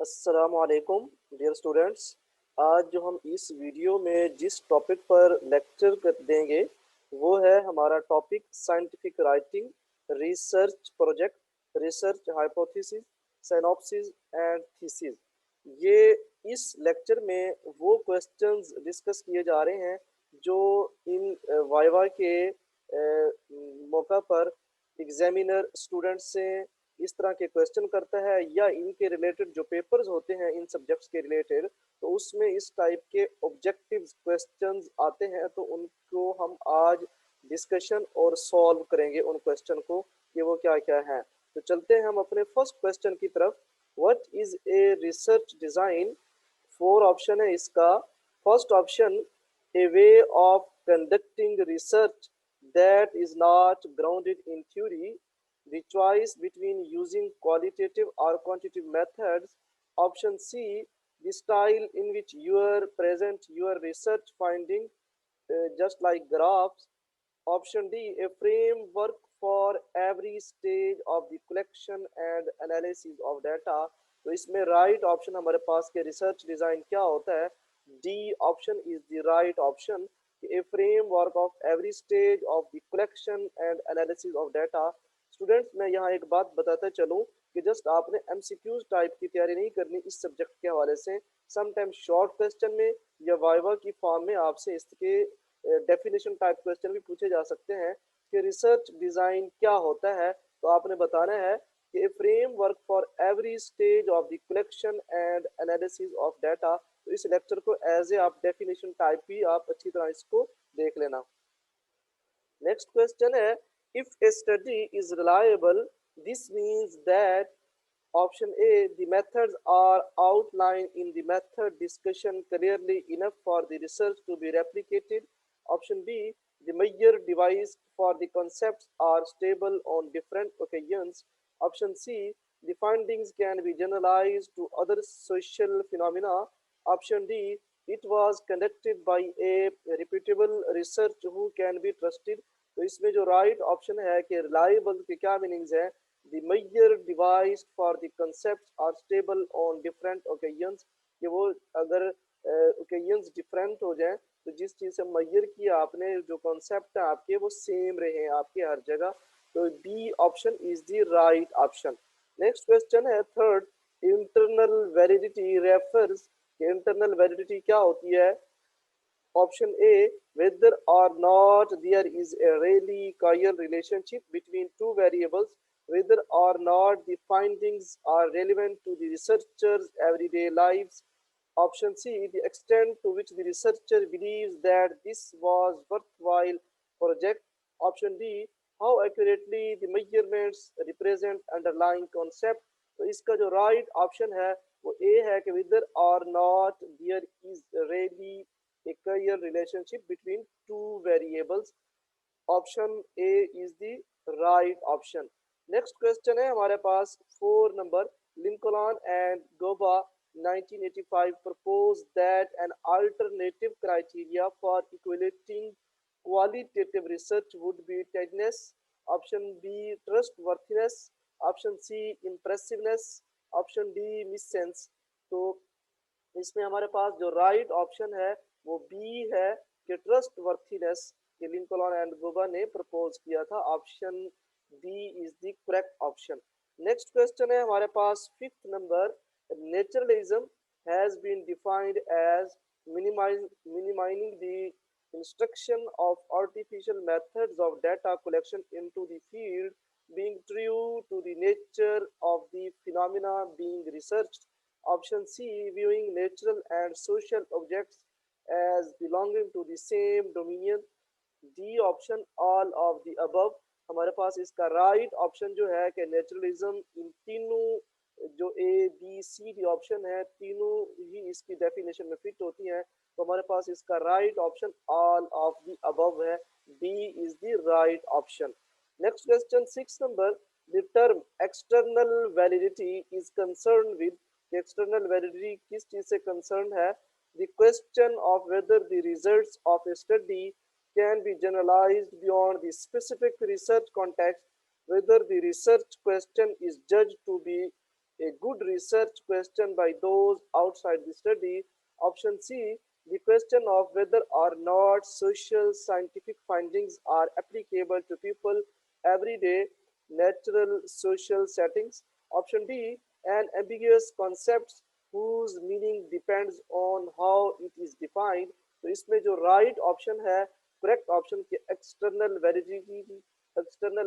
अस्सलामुअलैकुम dear students. आज जो हम इस वीडियो में जिस टॉपिक पर लेक्चर कर देंगे वो है हमारा topic scientific writing, research project, research hypothesis, synopsis and thesis. ये इस लेक्चर में वो क्वेश्चंस डिस्कस किए जा रहे हैं जो इन वाइवा के मौका पर एग्जामिनर स्टूडेंट से इस तरह के क्वेश्चन करता है या इनके रिलेटेड जो पेपर्स होते हैं इन सब्जेक्ट्स के रिलेटेड, तो उसमें इस टाइप के ऑब्जेक्टिव क्वेश्चंस आते हैं। तो उनको हम आज डिस्कशन और सॉल्व करेंगे उन क्वेश्चन को कि वो क्या क्या है। तो चलते हैं हम अपने फर्स्ट क्वेश्चन की तरफ। What is a research design? Four option है इसका। First option, a way of conducting research that is not grounded in theory, the choice between using qualitative or quantitative methods. Option C, the style in which you present your research finding, just like graphs. Option D, a framework for every stage of the collection and analysis of data. तो इसमें right option हमारे पास के research design क्या होता है? D option is the right option. A framework of every stage of the collection and analysis of data. Students, मैं यहाँ एक बात बताता चलूँ कि जस्ट आपने एमसीक्यूज टाइप की तैयारी नहीं करनी इस सब्जेक्ट के हवाले से। समटाइम्स शॉर्ट क्वेश्चन में या वाइवा की फॉर्म में आपसे इसके डेफिनेशन टाइप क्वेश्चन भी पूछे जा सकते हैं कि रिसर्च डिजाइन क्या होता है। तो आपने बताना है कि a framework for every stage of the collection and analysis of data. तो इस लेक्चर को एज ए आप डेफिनेशन टाइप भी आप अच्छी तरह इसको देख लेना। नेक्स्ट क्वेश्चन है, if A study is reliable, this means that option A, the methods are outlined in the method discussion clearly enough for the research to be replicated. Option B, the measure devised for the concepts are stable on different occasions. Option C, the findings can be generalized to other social phenomena. Option D, it was conducted by a reputable research who can be trusted. तो इसमें जो right option है कि reliable के क्या meanings है? The measure devised for the concepts are stable on different occasions, कि वो अगर occasions different हो जाएं तो जिस चीज़ से measure किया आपने, जो concept है आपके वो सेम रहे आपके हर जगह। तो B option is the right option. Next question है third, internal validity refers. Internal validity क्या होती है? Option A, whether or not there is a really causal relationship between two variables, whether or not the findings are relevant to the researcher's everyday lives. Option C, the extent to which the researcher believes that this was worthwhile project. Option D, how accurately the measurements represent underlying concept. तो इसका जो right option है वो ए है कि whether or not there is really a causal relationship between two variables. Option A is the right option. Next question है हमारे पास 4 number, Lincoln and Guba 1985 proposed that an alternative criteria for evaluating qualitative research would be timeliness. Option B, trustworthiness. Option C, impressiveness. Option D, missense. तो इसमें हमारे पास जो right option है वो बी है कि ट्रस्ट वर्थीनेस के लिंकॉन एंड गोबा ने प्रपोज किया था। Option B is the correct option. Next question है हमारे पास fifth number, naturalism has been defined as minimizing the instruction of artificial methods of data collection into the field, being true to the nature of the phenomena being researched. Option C, viewing natural and social objects as belonging to the same dominion. D option all of the above. हमारे पास इसका right option जो है कि naturalism इन तीनों जो A B C D option है तीनों ही इसकी डेफिनेशन में फिट होती हैं। तो हमारे पास इसका right option all of the above है। B is the right option. Next question six number, the term external validity is concern with. External validity किस चीज से कंसर्न है? The question of whether the results of a study can be generalized beyond the specific research context, whether the research question is judged to be A good research question by those outside the study. Option C, the question of whether or not social scientific findings are applicable to people everyday natural social settings. Option D, an ambiguous concept whose meaning depends on how it is defined. तो इसमें जो right option है, correct option की external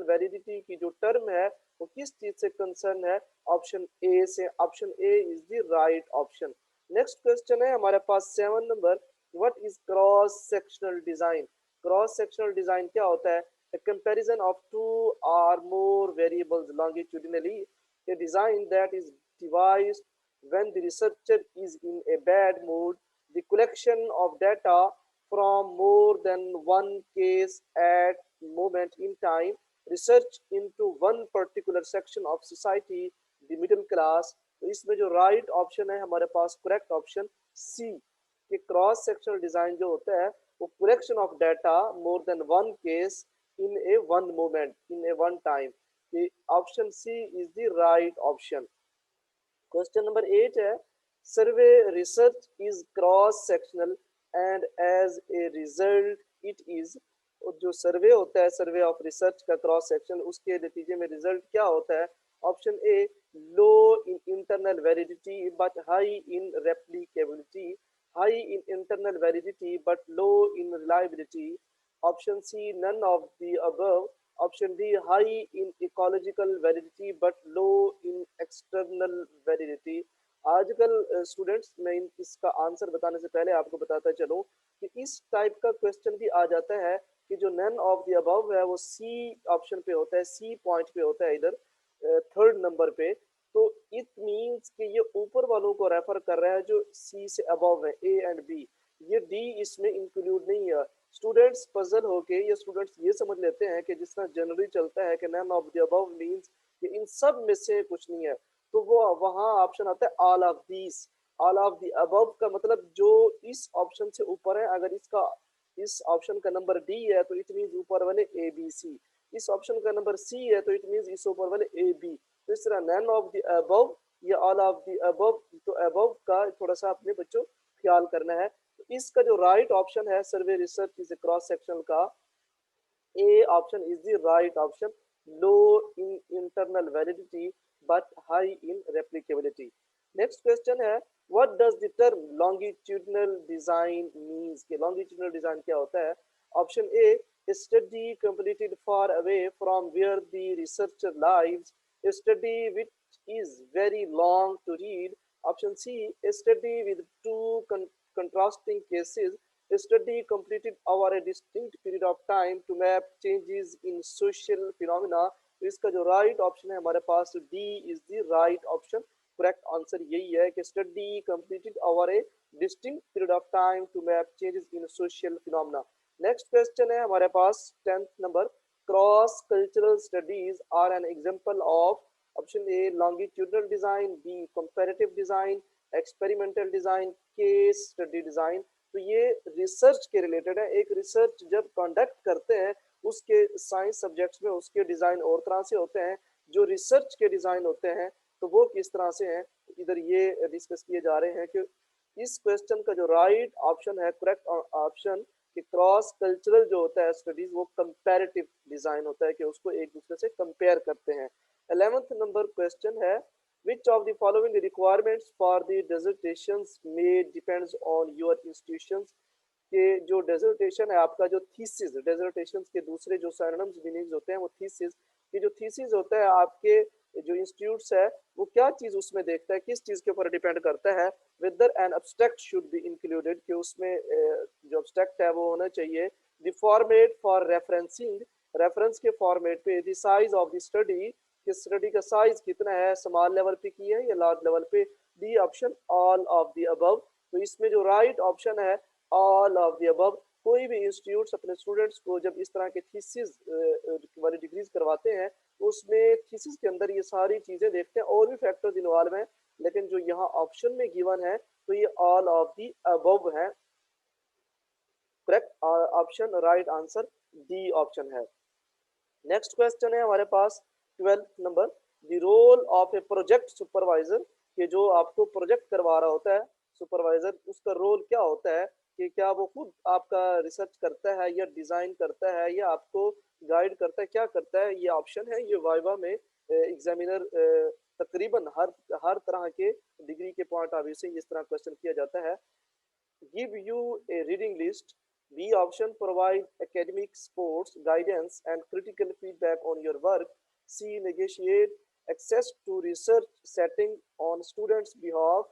validity की जो term है वो किस चीज से कंसर्न है, ऑप्शन ए से। Option A is the right option. Next question है हमारे पास 7 number, what is cross sectional design. Cross sectional design क्या होता है? A comparison of two or more variables longitudinally, a design that is devised when the researcher is in a bad mood. The collection of data from more than one case at moment in time, research into one particular section of society, the middle class। तो इसमें जो right option है हमारे पास correct option C, कि cross sectional design जो होता है वो collection of data more than one case in a one moment in a one time. Option C is the right option. Question number 8 है, survey research is cross sectional and as a result it is. जो survey होता है, survey of research का cross section, उसके नतीजे में result क्या होता है? Option A, low in internal validity but high in replicability, high in internal validity but low in reliability. Option C, none of the above. Option D, high in ecological validity but low in external validity. आजकल students, मैं इसका answer बताने से पहले आपको बताता चलूं कि इस टाइप का क्वेश्चन भी आ जाता है कि जो नन ऑफ द अबव है वो सी ऑप्शन पे होता है, सी पॉइंट पे होता है, इधर थर्ड नंबर पे। तो इट मींस कि ये ऊपर वालों को रेफर कर रहा है जो सी से अबव है, ए एंड बी। ये डी इसमें इंक्लूड नहीं है। स्टूडेंट्स पजल होके ये स्टूडेंट्स ये समझ लेते हैं कि जिस तरह जनरली चलता है कि none of the above means कि इन सब में से कुछ नहीं है, तो वो वहाँ ऑप्शन आता है all of these. All of the above का मतलब जो इस ऑप्शन से ऊपर है, अगर इसका इस ऑप्शन का नंबर डी है तो इट मींस ऊपर वाले ए बी सी। इस ऑप्शन का नंबर सी है तो इट मींस इस ऊपर वाले ए बी। तो इस तरह नन ऑफ द अबव या ऑल ऑफ द अबव, तो अबव का थोड़ा सा अपने बच्चों ख्याल करना है। तो इसका जो राइट ऑप्शन है survey research is cross section का, A option is the right option, low in internal validity but high in replicability. Next question है, what does the term longitudinal design means. कि लॉन्गिट्यूडनल डिजाइन क्या होता है? Option A, study completed far away from where the researcher lives, a study which is very long to read। Option C, a study with two contrasting cases, a study completed over a distinct period of time to map changes in social phenomena। तो इसका जो right option है हमारे पास D is the right option. Correct answer यही है कि study completed over a distinct period of time to map changes in social phenomena. Next question है हमारे पास 10th नंबर, cross cultural studies are an example of. Option A, longitudinal design, B comparative design, experimental design, case study design. तो ये research के related है। एक research जब कंडक्ट करते हैं उसके साइंस सब्जेक्ट्स में उसके डिजाइन और तरह से होते हैं, जो रिसर्च के डिजाइन होते हैं तो वो किस तरह से हैं, इधर ये डिस्कस किए जा रहे हैं। कि इस क्वेश्चन का जो राइट ऑप्शन है, करेक्ट ऑप्शन, कि क्रॉस कल्चरल जो होता है स्टडीज वो कंपैरेटिव डिजाइन होता है, कि उसको एक दूसरे से कंपेयर करते हैं। 11th नंबर क्वेश्चन है, which of the following requirements for the dissertations may depends on your institutions। कि जो डेजर्टेशन है आपका, जो थीसिस, डेजर्टेशन के दूसरे जो सिनोनिम्स मीनिंग्स होते हैं वो थीसिस, कि जो थीसिस होता है आपके जो इंस्टीट्यूट्स है वो क्या चीज उसमें देखता है, किस चीज के ऊपर डिपेंड करता है। Whether an abstract should be included, कि उसमें जो एब्स्ट्रैक्ट है वो होना चाहिए। The format for referencing, reference के फॉर्मेट पे। The size of the study, कि स्टडी का साइज कितना है, स्मॉल लेवल पे की है या लार्ज लेवल पे। D option, all of the above. तो इसमें जो राइट ऑप्शन है ऑल ऑफ द अबव। कोई भी इंस्टीट्यूट अपने स्टूडेंट्स को जब इस तरह के थीसिस वाली डिग्रीज करवाते हैं तो उसमें थीसिस के अंदर ये सारी चीजें देखते हैं, और भी फैक्टर्स इन्वॉल्व हैं, लेकिन जो यहाँ ऑप्शन में गिवन है तो ये ऑल ऑफ द अबव है। Correct option, right answer D option है। नेक्स्ट क्वेश्चन है हमारे पास 12th number, the role of a project supervisor, कि जो आपको प्रोजेक्ट करवा रहा होता है सुपरवाइजर, उसका रोल क्या होता है, कि क्या वो खुद आपका रिसर्च करता है या डिजाइन करता है या आपको गाइड करता है, क्या करता है। ये ऑप्शन है, ये वाइवा में एग्जामिनर तकरीबन हर हर तरह के डिग्री के पॉइंट ऑफ व्यू से इस तरह क्वेश्चन किया जाता है। Give you a reading list. B option, provide academic sports guidance and critical feedback on your work. C, negotiate access to research setting on students' behalf.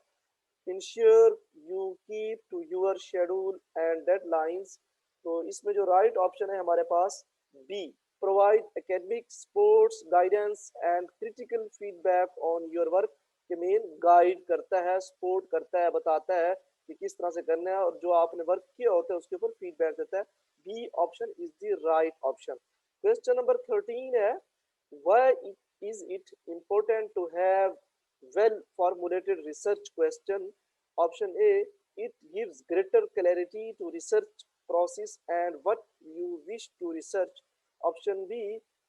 Ensure you keep to your schedule and deadlines. तो इसमें जो right option है हमारे पास B, provide academic sports guidance and critical feedback on your work, के main guide करता है, support करता है, बताता है कि किस तरह से करना है, और जो आपने वर्क किया होता है उसके ऊपर फीडबैक देता है। B option is the right option. Question number 13 है, why is it important to have well formulated research question? Option A, it gives greater clarity to research process and what you wish to research. Option B,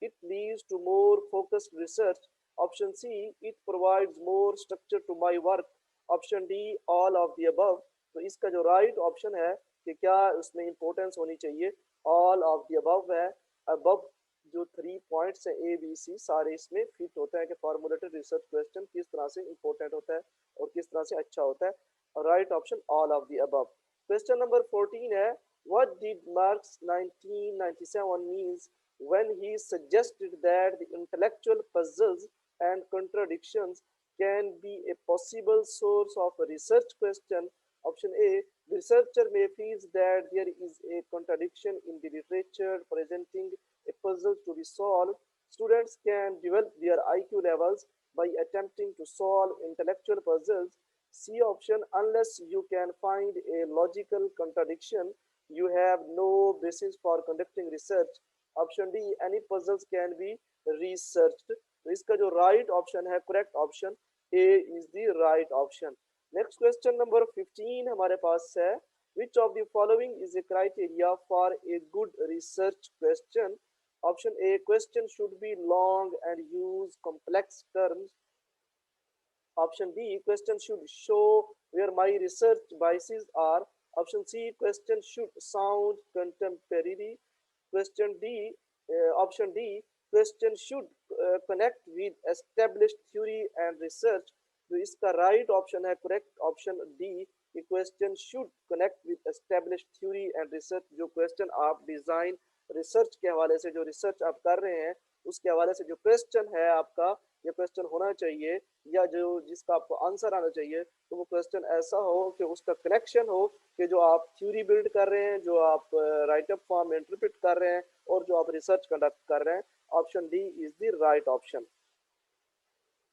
it leads to more focused research. Option C, it provides more structure to my work. Option D, all of the above. तो इसका जो right option है कि क्या उसमें importance होनी चाहिए, all of the above है। अबव जो 3 पॉइंट्स है ए बी सी सारे इसमें फिट होते हैं कि फॉर्मुलेटेड रिसर्च क्वेश्चन किस तरह से इंपॉर्टेंट होता है और किस तरह से अच्छा होता है। और right option all of the above. Question number 14 है, what did marks 1997 means when he suggested that the intellectual puzzles and contradictions can be a possible source of a research question? Option A, the researcher may feel that there is a contradiction in the literature presenting a puzzle to be solved. Students can develop their IQ levels by attempting to solve intellectual puzzles. C option, unless you can find a logical contradiction, you have no basis for conducting research. Option D, any puzzles can be researched. तो इसका जो right option है, correct option A is the right option. Next question number 15 हमारे पास है, which of the following is a criteria for a good research question? Option A, question should be long and use complex terms. Option B, question should show where my research biases are. Option C, question should sound contemporary. Question D, Option D, question should connect with established theory and research. तो इसका right option है, correct option D, कि question should connect with established theory and research. जो question आप design research के हवाले से जो रिसर्च आप कर रहे हैं उसके हवाले से जो क्वेश्चन है आपका, ये क्वेश्चन होना चाहिए या जो जिसका आपको आंसर आना चाहिए, तो वो क्वेश्चन ऐसा हो कि उसका कनेक्शन हो कि जो आप थ्योरी बिल्ड कर रहे हैं, जो आप राइटअप फॉर्म में इंटरप्रेट कर रहे हैं और जो आप रिसर्च कंडक्ट कर रहे हैं। Option D is the right option.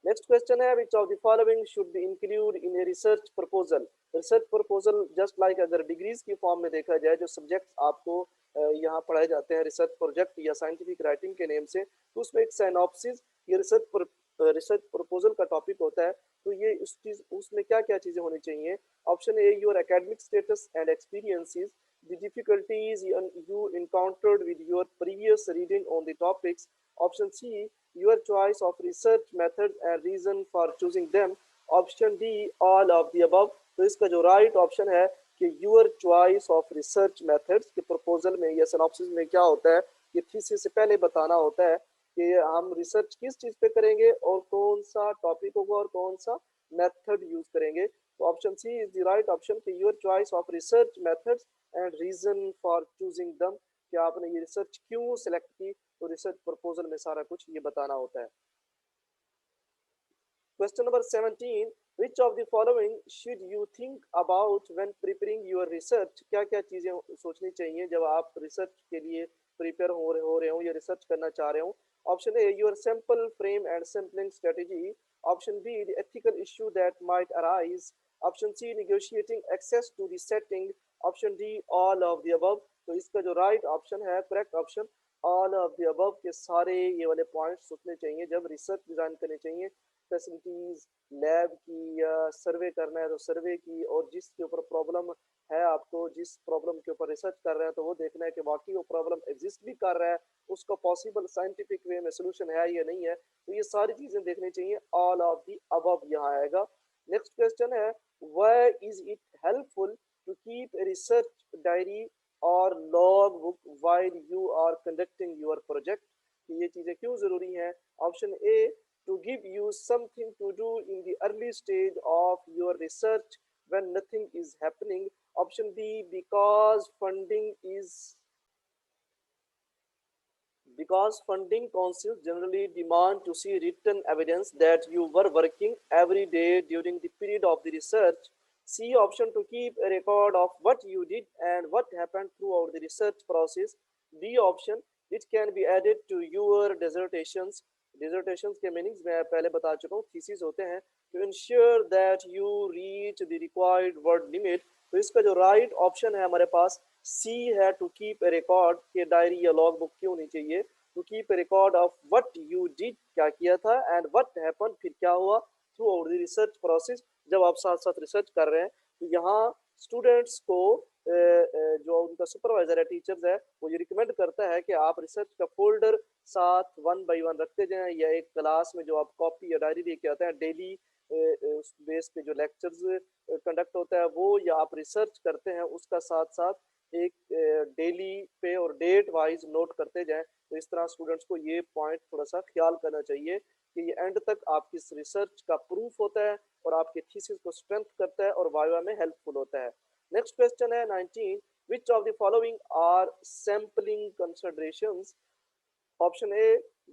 Next question है, which of the following should be include in a research proposal? Research proposal just like अगर डिग्रीज की फॉर्म में देखा जाए, जो सब्जेक्ट्स आपको यहाँ पढ़ाए जाते हैं रिसर्च प्रोजेक्ट या साइंटिफिक राइटिंग के नेम से, तो उसमें एक साइनॉप्सिस ये रिसर्च प्रपोजल का टॉपिक होता है। तो ये उस चीज उसमें क्या क्या चीजें होनी चाहिए? Option A, your academic status and experiences, the difficulties you encountered with your previous reading on the topics. Option C, your choice of research methods and reason for choosing them. Option D, all of the above. तो इसका जो right option है कि your choice of research methods के proposal में या synopsis में क्या होता है कि थीसिस से पहले बताना होता है कि हम रिसर्च किस चीज पे करेंगे और कौन सा टॉपिक होगा और कौन सा मेथड यूज करेंगे। तो option C is the right option कि your choice of research methods and reason for choosing them, कि आपने ये रिसर्च क्यों सिलेक्ट की, तो रिसर्च प्रपोजल में सारा कुछ ये बताना होता है। Question number 17, which of the following should you think about when preparing your research? क्या क्या चीजें सोचनी चाहिए जब आप रिसर्च के लिए प्रिपेयर हो रहे हो या रिसर्च करना चाह रहे हो? Option A, your sample frame and sampling strategy. Option B, the ethical issue that might arise. Option C, negotiating access to the setting. Option D, all of the above. तो इसका जो राइट ऑप्शन है, correct option all of the above के सारे ये वाले points सोचने चाहिए जब रिसर्च डिजाइन करनी चाहिए फैसिलिटीज लैब की, या सर्वे करना है तो सर्वे की, और जिसके ऊपर प्रॉब्लम है, आपको जिस प्रॉब्लम के ऊपर रिसर्च कर रहे हैं तो वो देखना है कि वाकई वो प्रॉब्लम एग्जिस्ट भी कर रहा है, उसका पॉसिबल साइंटिफिक वे में सोल्यूशन है या नहीं है। तो ये सारी चीजें देखनी चाहिए। ऑल ऑफ दी अबव यहाँ आएगा। नेक्स्ट क्वेश्चन है, why is it helpful to keep research diary और log book while you are conducting your project? ये चीजें क्यों जरूरी हैं? Option A, to give you something to do in the early stage of your research when nothing is happening. Option B, because funding councils generally demand to see written evidence that you were working every day during the period of the research. C option, to keep a record of what you did and what happened throughout the research process. D option, it can be added to your dissertations. Dissertations के meanings मैं पहले बता चुका हूँ, thesis होते हैं। To ensure that you reach the required word limit, तो इसका जो राइट ऑप्शन है हमारे पास सी है, टू कीप ए रिकॉर्ड के डायरी या लॉग बुक क्यों होनी चाहिए? To keep a record of what you did, क्या किया था, एंड व्हाट हैपन, फिर क्या हुआ, throughout the research process, जब आप साथ साथ रिसर्च कर रहे हैं। तो यहाँ स्टूडेंट्स को जो उनका सुपरवाइजर है, टीचर्स है, वो ये रिकमेंड करता है कि आप रिसर्च का फोल्डर साथ वन बाय वन रखते जाएं, या एक क्लास में जो आप कॉपी या डायरी लेके आते हैं डेली उस बेस पे जो लेक्चर्स कंडक्ट होता है वो, या आप रिसर्च करते हैं उसका साथ साथ एक डेली पे और डेट वाइज नोट करते जाएं। तो इस तरह स्टूडेंट्स को ये पॉइंट थोड़ा सा ख्याल करना चाहिए कि ये एंड तक आपकी इस रिसर्च का प्रूफ होता है और आपके थीसिस को स्ट्रेंथ करता है और वाइवा में हेल्पफुल होता है। नेक्स्ट क्वेश्चन है 19, which of the following are sampling considerations? Option A,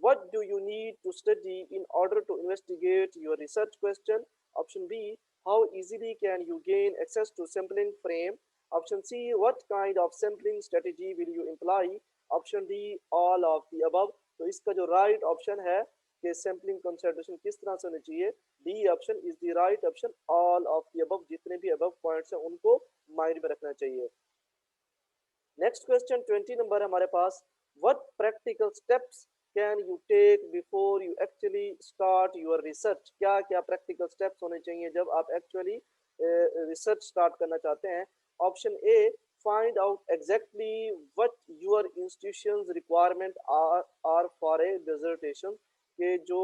what do you need to study in order to investigate your research question? Option B, how easily can you gain access to sampling frame? Option C, what kind of sampling strategy will you employ? Option D, all of the above. तो इसका जो right option है कि sampling consideration किस तरह से होनी चाहिए, D option is the right option, all of the above, जितने भी अबव पॉइंट्स हैं उनको माइंड में रखना चाहिए। नेक्स्ट क्वेश्चन 20 नंबर हमारे पास, what practical steps can you take before you actually start your research? क्या क्या practical steps होने चाहिए जब आप actually research start करना चाहते हैं? Option A, find out exactly what your institution's requirement are for a dissertation, कि जो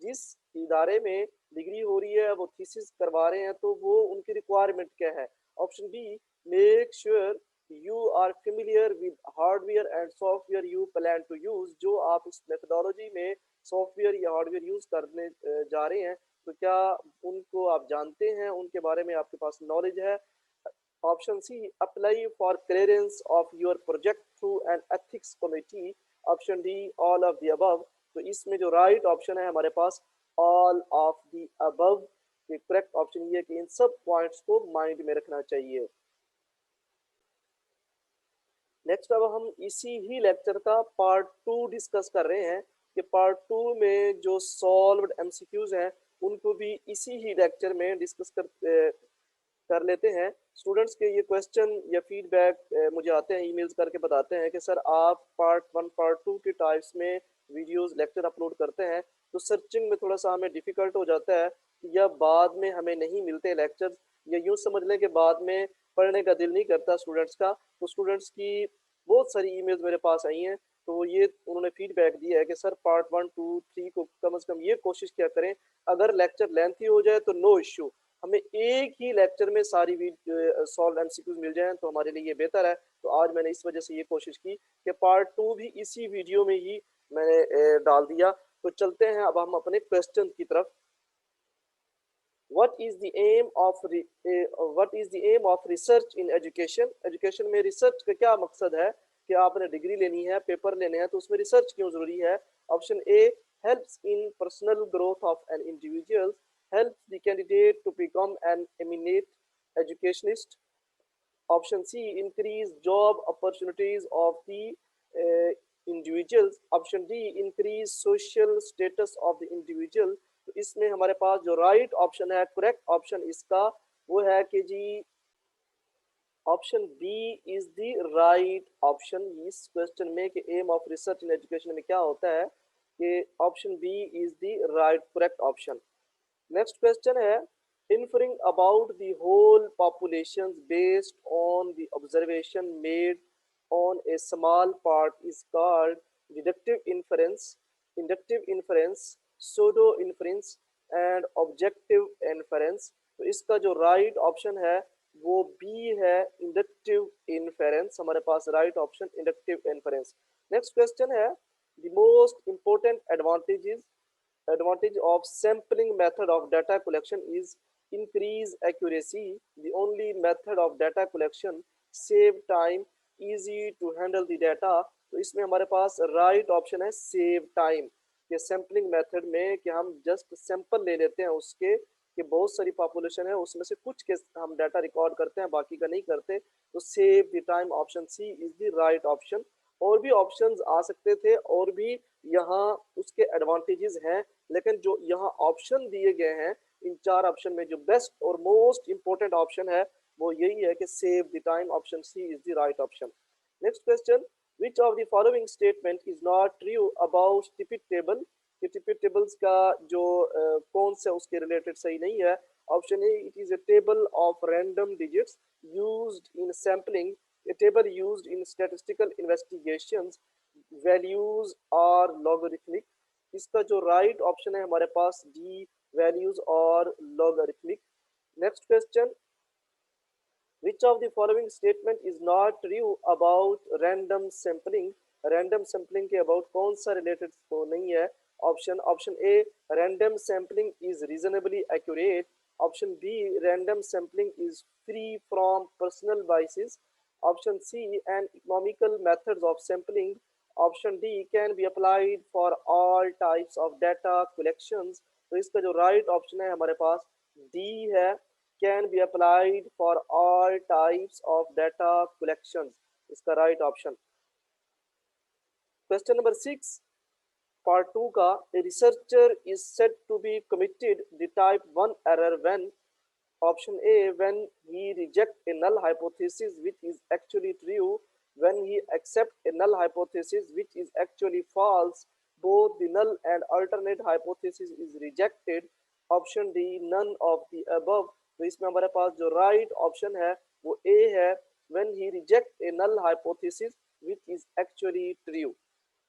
जिस इदारे में डिग्री हो रही है वो थीसिस करवा रहे हैं तो वो उनकी रिक्वायरमेंट क्या है। Option B, make sure you are familiar with hardware and software you plan to use, जो आप इस मेथडोलॉजी में सॉफ्टवेयर या हार्डवेयर यूज करने जा रहे हैं तो क्या उनको आप जानते हैं, उनके बारे में आपके पास नॉलेज है। Option C, apply for clearance of your project through an ethics committee. Option D, all of the above. तो इसमें जो राइट ऑप्शन है हमारे पास all of the above. Correct option ये कि इन सब पॉइंट्स को माइंड में रखना चाहिए। नेक्स्ट अब हम इसी ही लेक्चर का पार्ट 2 डिस्कस कर रहे हैं कि पार्ट 2 में जो सॉल्व्ड एमसीक्यूज हैं उनको भी इसी ही लेक्चर में डिस्कस कर लेते हैं। स्टूडेंट्स के ये क्वेश्चन या फीडबैक मुझे आते हैं, ईमेल्स करके बताते हैं कि सर आप पार्ट 1 पार्ट 2 के टाइप्स में वीडियोस लेक्चर अपलोड करते हैं तो सर्चिंग में थोड़ा सा हमें डिफ़िकल्ट हो जाता है, या बाद में हमें नहीं मिलते लेक्चर्स, या यूँ समझ लें कि बाद में पढ़ने का दिल नहीं करता स्टूडेंट्स का। तो स्टूडेंट्स की बहुत सारी ईमेल्स मेरे पास आई हैं, तो ये उन्होंने फीडबैक दिया है कि सर पार्ट 1 2 3 को कम से कम ये कोशिश क्या करें, अगर लेक्चर लेंथी हो जाए तो नो इश्यू, हमें एक ही लेक्चर में सारी सॉल्व एमसीक्यूज मिल जाएं तो हमारे लिए ये बेहतर है। तो आज मैंने इस वजह से ये कोशिश की कि पार्ट 2 भी इसी वीडियो में ही मैंने डाल दिया। तो चलते हैं अब हम अपने क्वेश्चन की तरफ। what is the aim of what is the aim of research in education? Education में रिसर्च का क्या मकसद है कि आपने डिग्री लेनी है, पेपर लेने हैं, तो उसमें रिसर्च क्यों जरूरी है? Option A, helps in personal growth of an individual, helps the candidate to become an eminent educationist. Option C, increase job opportunities of the individuals. Option D, increase social status of the individual. तो इसमें हमारे पास जो right option है, correct option इसका वो है कि जी option B is the right option इस क्वेश्चन में कि aim of research in education में क्या होता है, कि option B is the right correct option. Next question है, inferring about the whole populations based on the observation made on a small part is called deductive inference, inductive inference, pseudo inference and objective inference। तो इसका जो right option है वो B है, inductive inference. हमारे पास right option inductive inference. Next question है, the most important advantage of sampling method of data collection is increase accuracy. The only method of data collection save time, easy to handle the data। तो इसमें हमारे पास right option है save time. ये sampling method में कि हम just sample ले लेते हैं उसके कि बहुत सारी पॉपुलेशन है उसमें से कुछ के हम डाटा रिकॉर्ड करते हैं बाकी का नहीं करते, तो save the time option C is the right option. और भी ऑप्शंस आ सकते थे और भी यहाँ उसके एडवांटेजेस हैं, लेकिन जो यहाँ ऑप्शन दिए गए हैं इन चार ऑप्शन में जो बेस्ट और मोस्ट इंपॉर्टेंट ऑप्शन है वो यही है कि save the time, option C is the right option. Next question, which of the following statement is not true about tipit table. कि टिपिट टेबल्स का जो कौन से उसके रिलेटेड सही नहीं है। Option A, it is a table of random digits used in sampling, a table used in statistical investigations, values are logarithmic। इसका जो राइट ऑप्शन है हमारे पास डी, वैल्यूज और logarithmic। Next question, which of the following statement is not true about random sampling। random sampling के about कौन सा related तो नहीं है। Option A, random sampling is reasonably accurate। Option B, random sampling is free from personal biases। Option C, and economical methods of sampling। Option D, can be applied for all types of data collections। तो इसका जो right option है हमारे पास D है, can be applied for all types of data collections। इसका right option. Question number 6 part 2 का, a researcher is said to be committed the type 1 error when। Option A, when he reject a null hypothesis which is actually true, when he accept a null hypothesis which is actually false, both the null and alternate hypothesis is rejected। Option D, none of the above। तो इसमें हमारे पास जो right option है वो ए है, when he reject a null hypothesis which is actually true।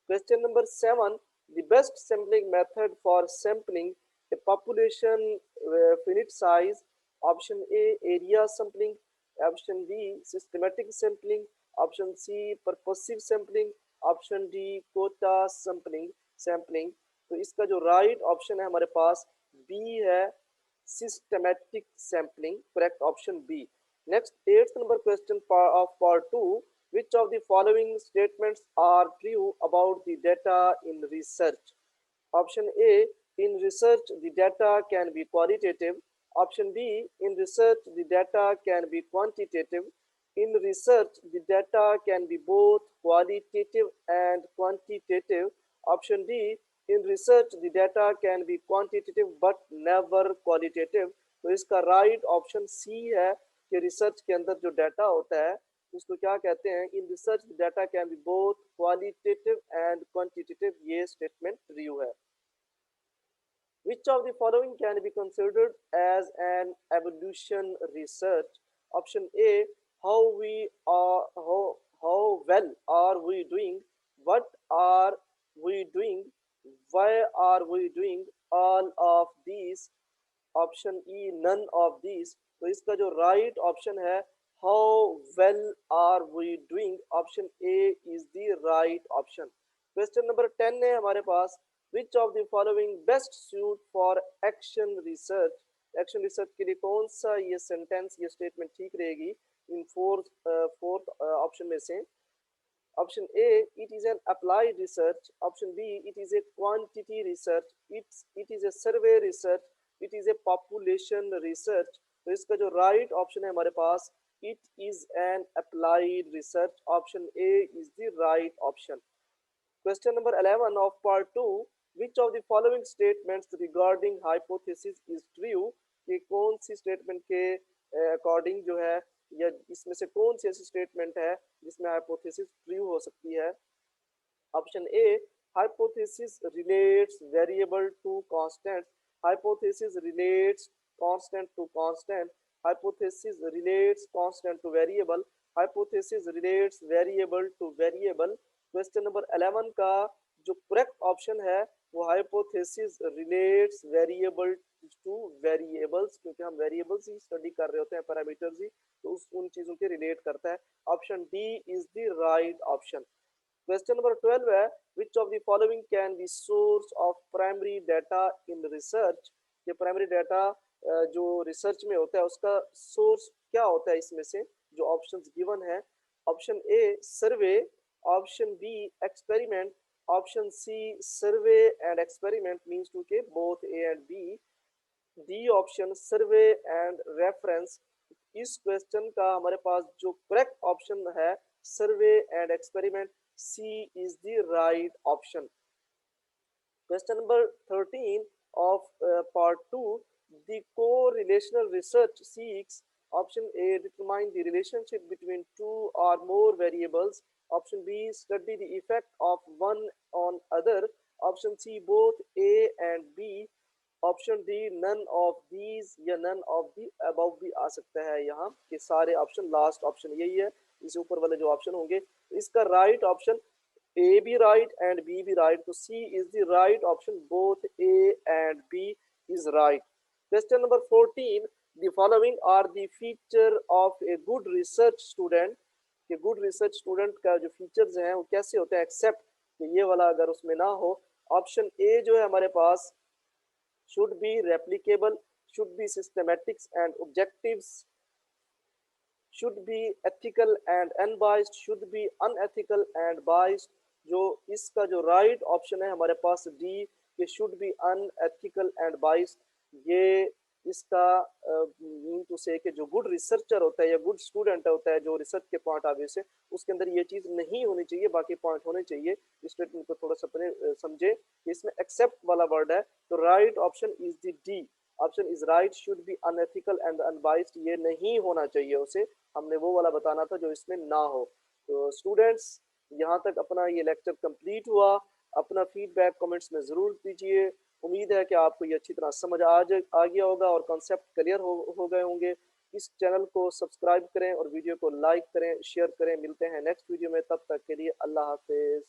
Question number 7, the best sampling method for sampling a population finite size। Option A, area sampling। Option B, systematic sampling। Option C, purposive sampling। Option D, quota sampling। तो इसका जो right option है हमारे पास B है, systematic sampling, correct option B. Next 8th number question of part 2, which of the following statements are true about the data in research। option A, in research the data can be qualitative। option B, in research the data can be quantitative। in research the data can be both qualitative and quantitative। option D, in research the data can be quantitative but never qualitative। तो इसका right option C है कि research के अंदर जो data होता है उसको क्या कहते हैं, in research data can be both qualitative and quantitative. ये स्टेटमेंट ट्रू है। Which of the following can be considered as an evolution research। option A, how we are how well are we doing, what are we doing, why are we doing all of these। Option E, none of this. तो इसका जो right option है how well are we doing, option A is the right option. Question number 10 है हमारे पास, which of the following best suit for action research. Action research के लिए कौन सा ये सेंटेंस, ये स्टेटमेंट ठीक रहेगी इन फोर्थ ऑप्शन में से। Option A, it is an applied research। Option B, it is a quantity research। it is a survey research। it is a population research। तो इसका जो राइट ऑप्शन है हमारे पास it is an applied research। Option A is the right option। Question number 11 of part 2, which of the following statements regarding hypothesis is true। ये कौन सी statement के according जो है या इसमें से कौन सी ऐसी स्टेटमेंट है जिसमें हाइपोथेसिस ट्रू हो सकती है। Option A, hypothesis relates variable to constant. hypothesis relates constant to constant, hypothesis relates constant to variable, hypothesis relates variable to variable। Question number 11 का जो करेक्ट ऑप्शन है वो hypothesis relates variable two variables, क्योंकि हम variables ही study कर रहे होते हैं, पैरामीटर्स ही, तो उन चीजों के रिलेट करता है। Option D is the right option. Question number 12 है which of the following can be source of primary data in research. ये प्राइमरी डाटा जो रिसर्च में होता है उसका सोर्स क्या होता है इसमें से जो ऑप्शंस गिवन है। Option A survey, option B experiment, option C survey and experiment means two के both A and B, D option survey and reference. इस क्वेश्चन का हमारे पास जो करेक्ट ऑप्शन है survey and experiment, C is the right option. Question number 13 of part 2, the correlational research seeks option A determine the relationship between two or more variables, option B study the effect of one on other, option C both A and B, option D none of these या none of the above भी आ सकता है। यहाँ के सारे option, last option यही है, इस ऊपर वाले जो ऑप्शन होंगे इसका राइट ऑप्शन ए भी राइट एंड बी भी राइट, तो C is the right option, both A and B is right. Question number 14, the following are the feature of a good research student. कि good research student का जो features हैं वो कैसे होते हैं, एक्सेप्ट कि ये वाला अगर उसमें ना हो। ऑप्शन ए जो है हमारे पास should be replicable, should be systematics and objectives, should be ethical and unbiased, should be unethical and biased। जो इसका जो राइट ऑप्शन है हमारे पास डी, ये should be unethical and biased. ये इसका मीन टू से कि जो गुड रिसर्चर होता है या गुड स्टूडेंट होता है जो रिसर्च के पॉइंट ऑफ व्यू से उसके अंदर ये चीज़ नहीं होनी चाहिए, बाकी पॉइंट होने चाहिए। इस स्टेटमेंट को थोड़ा सा अपने समझे, इसमें एक्सेप्ट वाला वर्ड है, तो right option is the D, option is right, should be unethical and unbiased, ये नहीं होना चाहिए उसे, हमने वो वाला बताना था जो इसमें ना हो। तो स्टूडेंट्स यहाँ तक अपना ये लेक्चर कंप्लीट हुआ, अपना फीडबैक कमेंट्स में ज़रूर दीजिए। उम्मीद है कि आपको ये अच्छी तरह समझ आ गया होगा और कॉन्सेप्ट क्लियर हो गए होंगे। इस चैनल को सब्सक्राइब करें और वीडियो को लाइक करें, शेयर करें। मिलते हैं नेक्स्ट वीडियो में, तब तक के लिए अल्लाह हाफिज़।